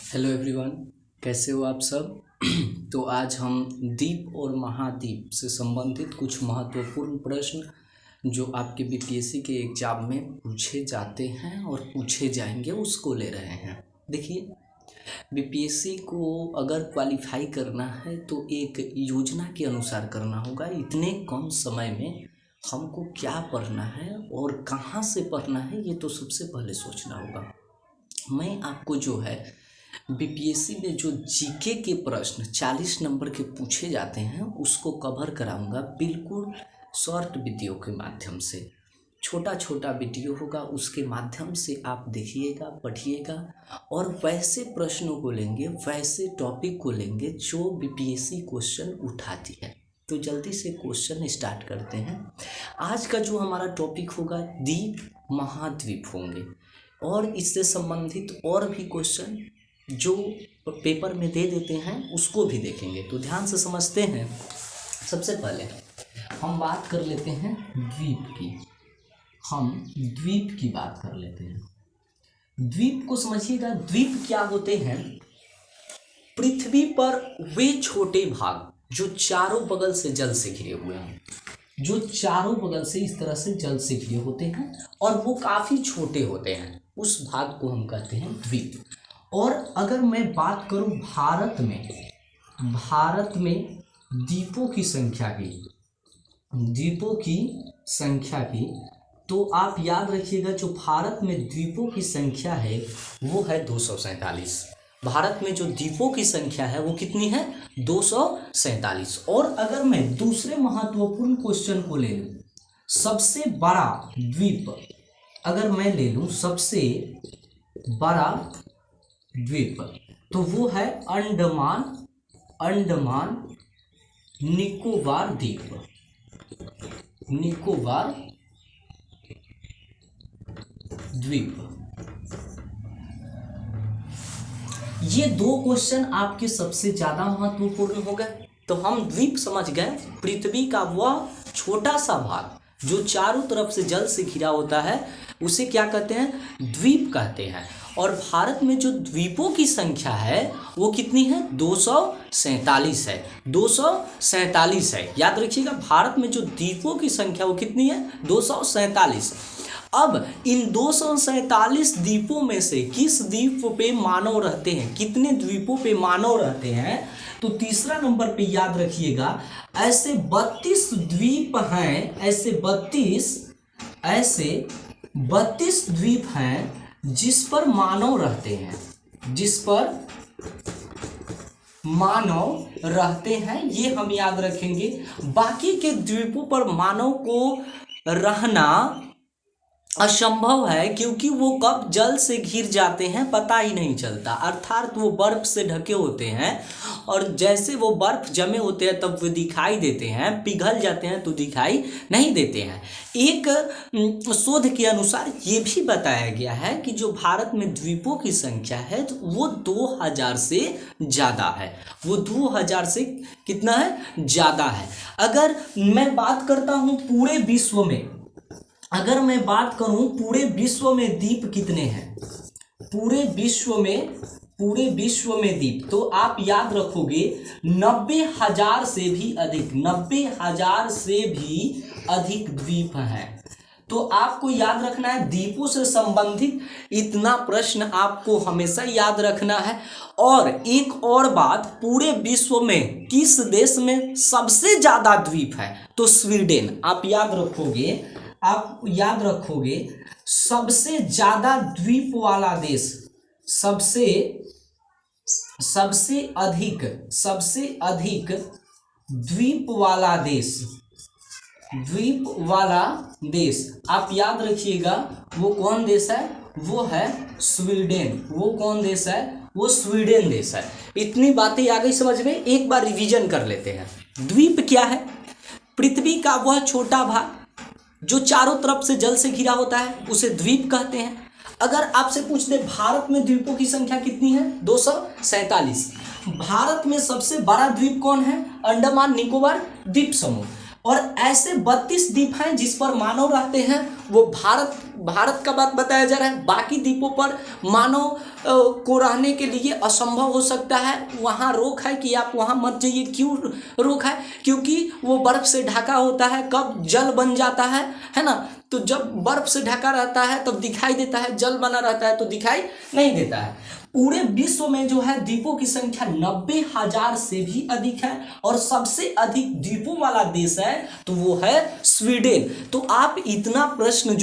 Hello everyone, कैसे हो आप सब। तो आज हम द्वीप और महाद्वीप से संबंधित कुछ महत्वपूर्ण प्रश्न जो आपके बीपीएससी के एग्जाम में पूछे जाते हैं और पूछे जाएंगे उसको ले रहे हैं। देखिए, बीपीएससी को अगर क्वालिफाई करना है तो एक योजना के अनुसार करना होगा। इतने कम समय में हमको क्या पढ़ना है और कहाँ से पढ़ना है, ये तो सबसे पहले सोचना होगा। मैं आपको जो है बीपीएससी में जो जीके के प्रश्न 40 नंबर के पूछे जाते हैं उसको कवर कराऊंगा, बिल्कुल शॉर्ट वीडियो के माध्यम से। छोटा छोटा वीडियो होगा, उसके माध्यम से आप देखिएगा, पढ़िएगा और वैसे प्रश्नों को लेंगे, वैसे टॉपिक को लेंगे जो बीपीएससी क्वेश्चन उठाती है। तो जल्दी से क्वेश्चन स्टार्ट करते हैं। आज का जो हमारा टॉपिक होगा द्वीप महाद्वीप होंगे और इससे संबंधित और भी क्वेश्चन जो पेपर में दे देते हैं उसको भी देखेंगे। तो ध्यान से समझते हैं। सबसे पहले हम बात कर लेते हैं द्वीप की। हम द्वीप की बात कर लेते हैं। द्वीप को समझिएगा। द्वीप क्या होते हैं? पृथ्वी पर वे छोटे भाग जो चारों बगल से जल से घिरे हुए हैं, जो चारों बगल से इस तरह से जल से घिरे होते हैं और वो काफ़ी छोटे होते हैं, उस भाग को हम कहते हैं द्वीप। और अगर मैं बात करूं भारत में द्वीपों की संख्या की, तो आप याद रखिएगा जो भारत में द्वीपों की संख्या है वो है 247। भारत में जो द्वीपों की संख्या है वो कितनी है? 247। और अगर मैं दूसरे महत्वपूर्ण क्वेश्चन को ले लूं, सबसे बड़ा द्वीप अगर मैं ले लूं, सबसे बड़ा द्वीप, तो वो है अंडमान निकोबार द्वीप। निकोबार द्वीप। ये दो क्वेश्चन आपके सबसे ज्यादा महत्वपूर्ण हो गए। तो हम द्वीप समझ गए, पृथ्वी का वह छोटा सा भाग जो चारों तरफ से जल से घिरा होता है उसे क्या कहते हैं? द्वीप कहते हैं। और भारत में जो द्वीपों की संख्या है वो कितनी है? 247 है। 247 है, याद रखिएगा। भारत में जो द्वीपों की संख्या वो कितनी है? 247। अब इन 247 द्वीपों में से किस द्वीप पे मानव रहते हैं? कितने द्वीपों पे मानव रहते हैं? तो तीसरा नंबर पे याद रखिएगा, ऐसे 32 द्वीप हैं, ऐसे 32 द्वीप हैं जिस पर मानव रहते हैं, जिस पर मानव रहते हैं, ये हम याद रखेंगे। बाकी के द्वीपों पर मानव को रहना असंभव है क्योंकि वो कब जल से घिर जाते हैं पता ही नहीं चलता, अर्थात वो बर्फ से ढके होते हैं और जैसे वो बर्फ जमे होते हैं तब वो दिखाई देते हैं, पिघल जाते हैं तो दिखाई नहीं देते हैं। एक शोध के अनुसार ये भी बताया गया है कि जो भारत में द्वीपों की संख्या है तो वो 2000 से ज़्यादा है। वो 2000 से कितना है? ज़्यादा है। अगर मैं बात करता हूँ पूरे विश्व में, अगर मैं बात करूं पूरे विश्व में द्वीप कितने हैं, पूरे विश्व में द्वीप, तो आप याद रखोगे 90,000 से भी अधिक, 90,000 से भी अधिक द्वीप हैं। तो आपको याद रखना है, द्वीपों से संबंधित इतना प्रश्न आपको हमेशा याद रखना है। और एक और बात, पूरे विश्व में किस देश में सबसे ज्यादा द्वीप है? तो स्वीडन। आप याद रखोगे सबसे ज्यादा द्वीप वाला देश, सबसे अधिक द्वीप वाला देश आप याद रखिएगा वो कौन देश है? वो है स्वीडन। वो कौन देश है? वो स्वीडन देश है। इतनी बातें आ गई समझ में। एक बार रिवीजन कर लेते हैं। द्वीप क्या है? पृथ्वी का वह छोटा भाग जो चारों तरफ से जल से घिरा होता है उसे द्वीप कहते हैं। अगर आपसे पूछ दे भारत में द्वीपों की संख्या कितनी है? 247। भारत में सबसे बड़ा द्वीप कौन है? अंडमान निकोबार द्वीप समूह। और ऐसे 32 द्वीप हैं जिस पर मानव रहते हैं, वो भारत भारत का बात बताया जा रहा है। बाकी द्वीपों पर मानव को रहने के लिए असंभव हो सकता है, वहाँ रोक है कि आप वहाँ मत जाइए। क्यों रोक है? क्योंकि वो बर्फ से ढका होता है, कब जल बन जाता है ना। तो जब बर्फ से ढका रहता है तब दिखाई देता है, जल बना रहता है तो दिखाई नहीं देता है। पूरे विश्व में जो है द्वीपों की संख्या 90,000 से भी अधिक है, और सबसे अधिक द्वीपों वाला देश है तो वो है स्वीडन। तो आप इतना प्रश्न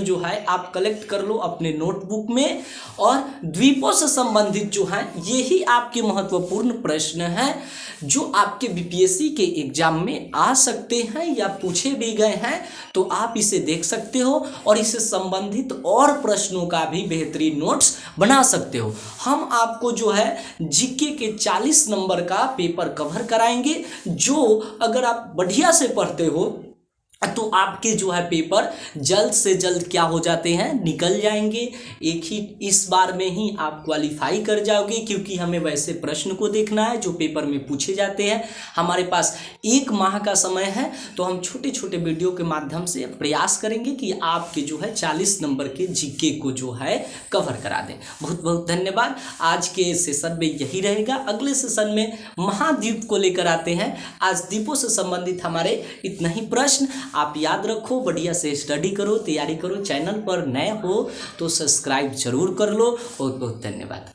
जो है आप कलेक्ट कर लो अपने नोटबुक में, और द्वीपों से संबंधित जो है यही आपके महत्वपूर्ण प्रश्न हैं जो आपके बीपीएससी के एग्जाम में आ सकते हैं या पूछे भी गए हैं। तो आप इसे देख सकते हो और इससे संबंधित और प्रश्नों का भी बेहतरीन नोट्स बना सकते हो। हम आपको जो है जीके के 40 नंबर का पेपर कवर कराएंगे, जो अगर आप बढ़िया से पढ़ते हो तो आपके जो है पेपर जल्द से जल्द क्या हो जाते हैं, निकल जाएंगे। एक ही इस बार में ही आप क्वालिफाई कर जाओगे, क्योंकि हमें वैसे प्रश्न को देखना है जो पेपर में पूछे जाते हैं। हमारे पास 1 माह का समय है, तो हम छोटे छोटे वीडियो के माध्यम से प्रयास करेंगे कि आपके जो है 40 नंबर के जीके को जो है कवर करा दें। बहुत बहुत धन्यवाद। आज के सेशन में यही रहेगा। अगले सेशन में महाद्वीप को लेकर आते हैं। आज द्वीपों से संबंधित हमारे इतना ही प्रश्न। आप याद रखो, बढ़िया से स्टडी करो, तैयारी करो। चैनल पर नए हो तो सब्सक्राइब जरूर कर लो। बहुत बहुत धन्यवाद।